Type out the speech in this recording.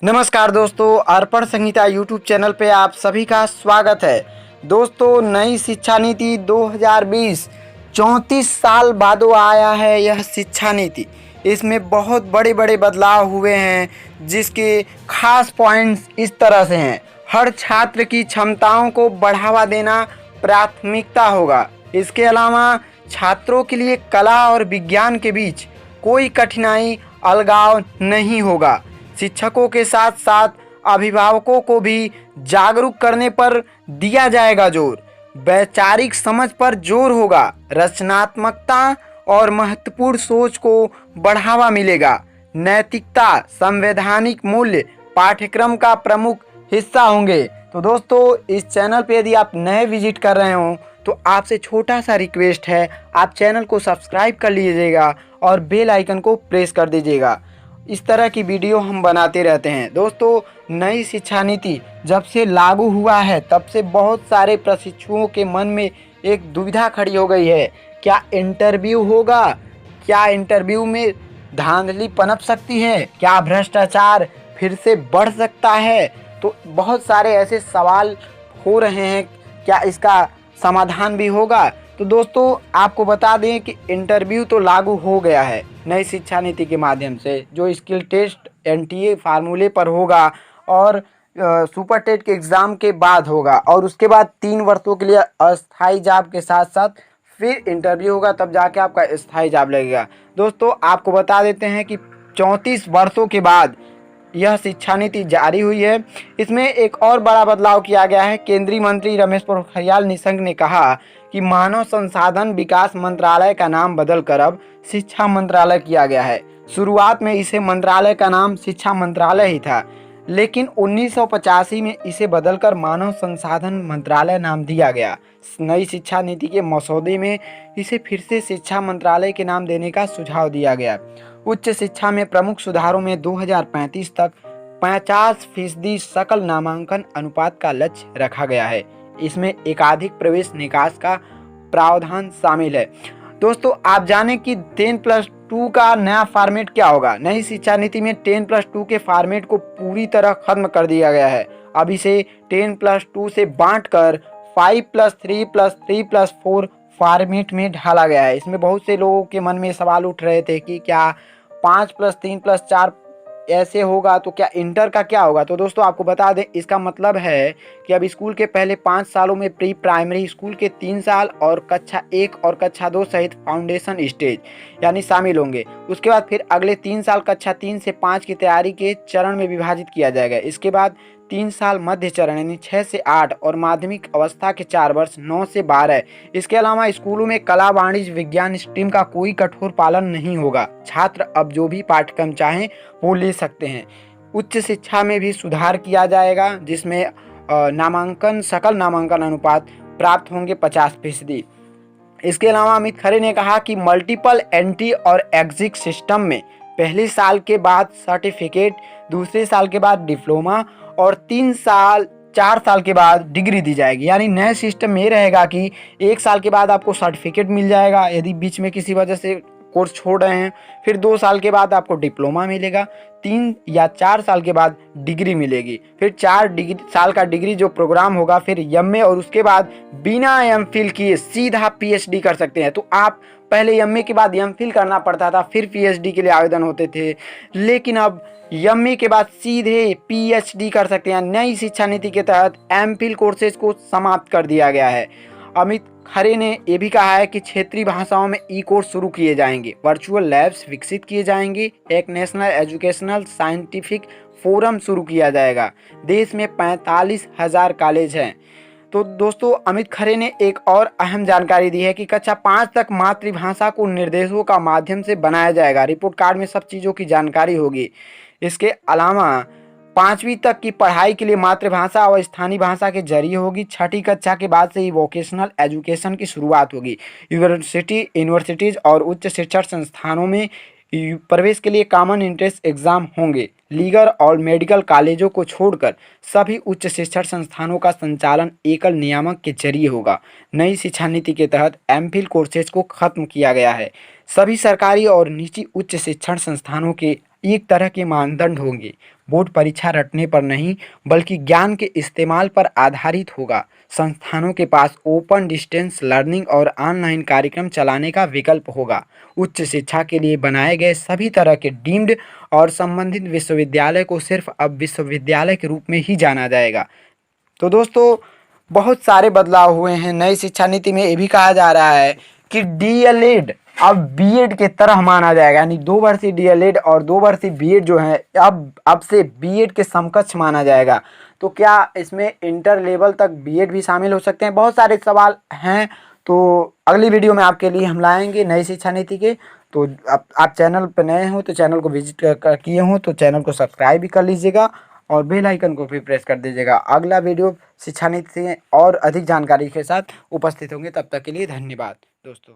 नमस्कार दोस्तों, अर्पण संहिता YouTube channel पे आप सभी का स्वागत है। दोस्तों, नई शिक्षा नीति 2020 34 साल बाद आया है यह शिक्षा नीति। इसमें बहुत बड़े बड़े बदलाव हुए हैं, जिसके खास पॉइंट्स इस तरह से हैं। हर छात्र की क्षमताओं को बढ़ावा देना प्राथमिकता होगा। इसके अलावा छात्रों के लिए कला और विज्ञान के बीच कोई कठिनाई अलगाव नहीं होगा। शिक्षकों के साथ साथ अभिभावकों को भी जागरूक करने पर दिया जाएगा जोर। वैचारिक समझ पर जोर होगा। रचनात्मकता और महत्वपूर्ण सोच को बढ़ावा मिलेगा। नैतिकता, संवैधानिक मूल्य पाठ्यक्रम का प्रमुख हिस्सा होंगे। तो दोस्तों, इस चैनल पे यदि आप नए विजिट कर रहे हो तो आपसे छोटा सा रिक्वेस्ट है, आप चैनल को सब्सक्राइब कर लीजिएगा और बेल आइकन को प्रेस कर दीजिएगा। इस तरह की वीडियो हम बनाते रहते हैं। दोस्तों, नई शिक्षा नीति जब से लागू हुआ है तब से बहुत सारे प्रशिक्षुओं के मन में एक दुविधा खड़ी हो गई है। क्या इंटरव्यू होगा? क्या इंटरव्यू में धांधली पनप सकती है? क्या भ्रष्टाचार फिर से बढ़ सकता है? तो बहुत सारे ऐसे सवाल हो रहे हैं। क्या इसका समाधान भी होगा? तो दोस्तों, आपको बता दें कि इंटरव्यू तो लागू हो गया है नई शिक्षा नीति के माध्यम से, जो स्किल टेस्ट एनटीए फार्मूले पर होगा और सुपर टेट के एग्ज़ाम के बाद होगा, और उसके बाद 3 वर्षों के लिए अस्थाई जॉब के साथ साथ फिर इंटरव्यू होगा, तब जाके आपका स्थायी जॉब लगेगा। दोस्तों, आपको बता देते हैं कि 34 वर्षों के बाद यह शिक्षा नीति जारी हुई है। इसमें एक और बड़ा बदलाव किया गया है। केंद्रीय मंत्री रमेश पोखरियाल निशंक ने कहा कि मानव संसाधन विकास मंत्रालय का नाम बदलकर अब शिक्षा मंत्रालय किया गया है। शुरुआत में इसे मंत्रालय का नाम शिक्षा मंत्रालय ही था, लेकिन 1985 में इसे बदलकर मानव संसाधन मंत्रालय नाम दिया गया। नई शिक्षा नीति के मसौदे में इसे फिर से शिक्षा मंत्रालय के नाम देने का सुझाव दिया गया। उच्च शिक्षा में प्रमुख सुधारों में 2035 तक 50% सकल नामांकन अनुपात का लक्ष्य रखा गया है। इसमें एकाधिक प्रवेश निकास का प्रावधान शामिल है। दोस्तों, आप जानें कि 10+2 का नया फॉर्मेट क्या होगा। नई शिक्षा नीति में 10+2 के फॉर्मेट को पूरी तरह खत्म कर दिया गया है। अब इसे 10+2 से बांटकर 5+3+3+4 फॉर्मेट में ढाला गया है। इसमें बहुत से लोगों के मन में सवाल उठ रहे थे कि क्या 5+3+4 ऐसे होगा, तो क्या इंटर का क्या होगा। तो दोस्तों, आपको बता दें, इसका मतलब है कि अब स्कूल के पहले 5 सालों में प्री प्राइमरी स्कूल के 3 साल और कक्षा 1 और कक्षा 2 सहित फाउंडेशन स्टेज यानी शामिल होंगे। उसके बाद फिर अगले 3 साल कक्षा 3 से 5 की तैयारी के चरण में विभाजित किया जाएगा। इसके बाद 3 साल मध्य चरण यानी 6 से 8 और माध्यमिक अवस्था के 4 वर्ष 9 से 12। इसके अलावा स्कूलों में कला, वाणिज्य, विज्ञान स्ट्रीम का कोई कठोर पालन नहीं होगा। छात्र अब जो भी पाठ्यक्रम चाहें वो ले सकते हैं। उच्च शिक्षा में भी सुधार किया जाएगा, जिसमें नामांकन सकल नामांकन अनुपात प्राप्त होंगे 50%। इसके अलावा अमित खरे ने कहा कि मल्टीपल एंट्री और एग्जिट सिस्टम में पहले साल के बाद सर्टिफिकेट, दूसरे साल के बाद डिप्लोमा और 4 साल के बाद डिग्री दी जाएगी। यानी नए सिस्टम में ये रहेगा कि 1 साल के बाद आपको सर्टिफिकेट मिल जाएगा यदि बीच में किसी वजह से कोर्स छोड़ रहे हैं। फिर 2 साल के बाद आपको डिप्लोमा मिलेगा। 3 या 4 साल के बाद डिग्री मिलेगी। फिर 4 साल का डिग्री जो प्रोग्राम होगा, फिर एमए, और उसके बाद बिना एमफिल किए सीधा पीएचडी कर सकते हैं। तो आप पहले एमए के बाद एमफिल करना पड़ता था, फिर पीएचडी के लिए आवेदन होते थे, लेकिन अब एमए के बाद सीधे पीएचडी कर सकते हैं। नई शिक्षा नीति के तहत एमफिल कोर्सेज को समाप्त कर दिया गया है। अमित खरे ने यह भी कहा है कि क्षेत्रीय भाषाओं में ई कोर्स शुरू किए जाएंगे, वर्चुअल लैब्स विकसित किए जाएंगे, एक नेशनल एजुकेशनल साइंटिफिक फोरम शुरू किया जाएगा। देश में 45,000 कॉलेज हैं। तो दोस्तों, अमित खरे ने एक और अहम जानकारी दी है कि कक्षा 5 तक मातृभाषा को निर्देशों का माध्यम से बनाया जाएगा। रिपोर्ट कार्ड में सब चीज़ों की जानकारी होगी। इसके अलावा 5वीं तक की पढ़ाई के लिए मातृभाषा और स्थानीय भाषा के जरिए होगी। 6ठी कक्षा के बाद से ही वोकेशनल एजुकेशन की शुरुआत होगी। यूनिवर्सिटीज़ और उच्च शिक्षण संस्थानों में प्रवेश के लिए कॉमन एंट्रेंस एग्जाम होंगे। लीगल और मेडिकल कॉलेजों को छोड़कर सभी उच्च शिक्षण संस्थानों का संचालन एकल नियामक के जरिए होगा। नई शिक्षा नीति के तहत एमफिल कोर्सेज को खत्म किया गया है। सभी सरकारी और निजी उच्च शिक्षण संस्थानों के एक तरह के मानदंड होंगे। बोर्ड परीक्षा रटने पर नहीं बल्कि ज्ञान के इस्तेमाल पर आधारित होगा। संस्थानों के पास ओपन डिस्टेंस लर्निंग और ऑनलाइन कार्यक्रम चलाने का विकल्प होगा। उच्च शिक्षा के लिए बनाए गए सभी तरह के डीम्ड और संबंधित विश्वविद्यालय को सिर्फ अब विश्वविद्यालय के रूप में ही जाना जाएगा। तो दोस्तों, बहुत सारे बदलाव हुए हैं नई शिक्षा नीति में। ये भी कहा जा रहा है कि डीएलएड अब बीएड के तरह माना जाएगा, यानी 2 वर्षीय डीएलएड और 2 वर्षीय बीएड जो है अब से बीएड के समकक्ष माना जाएगा। तो क्या इसमें इंटर लेवल तक बीएड भी शामिल हो सकते हैं? बहुत सारे सवाल हैं, तो अगली वीडियो में आपके लिए हम लाएंगे नई शिक्षा नीति के। तो आप चैनल पर नए हो तो चैनल को विजिट किए हो तो चैनल को सब्सक्राइब भी कर लीजिएगा और बेल आइकन को भी प्रेस कर दीजिएगा। अगला वीडियो शिक्षा नीति से और अधिक जानकारी के साथ उपस्थित होंगे। तब तक के लिए धन्यवाद दोस्तों।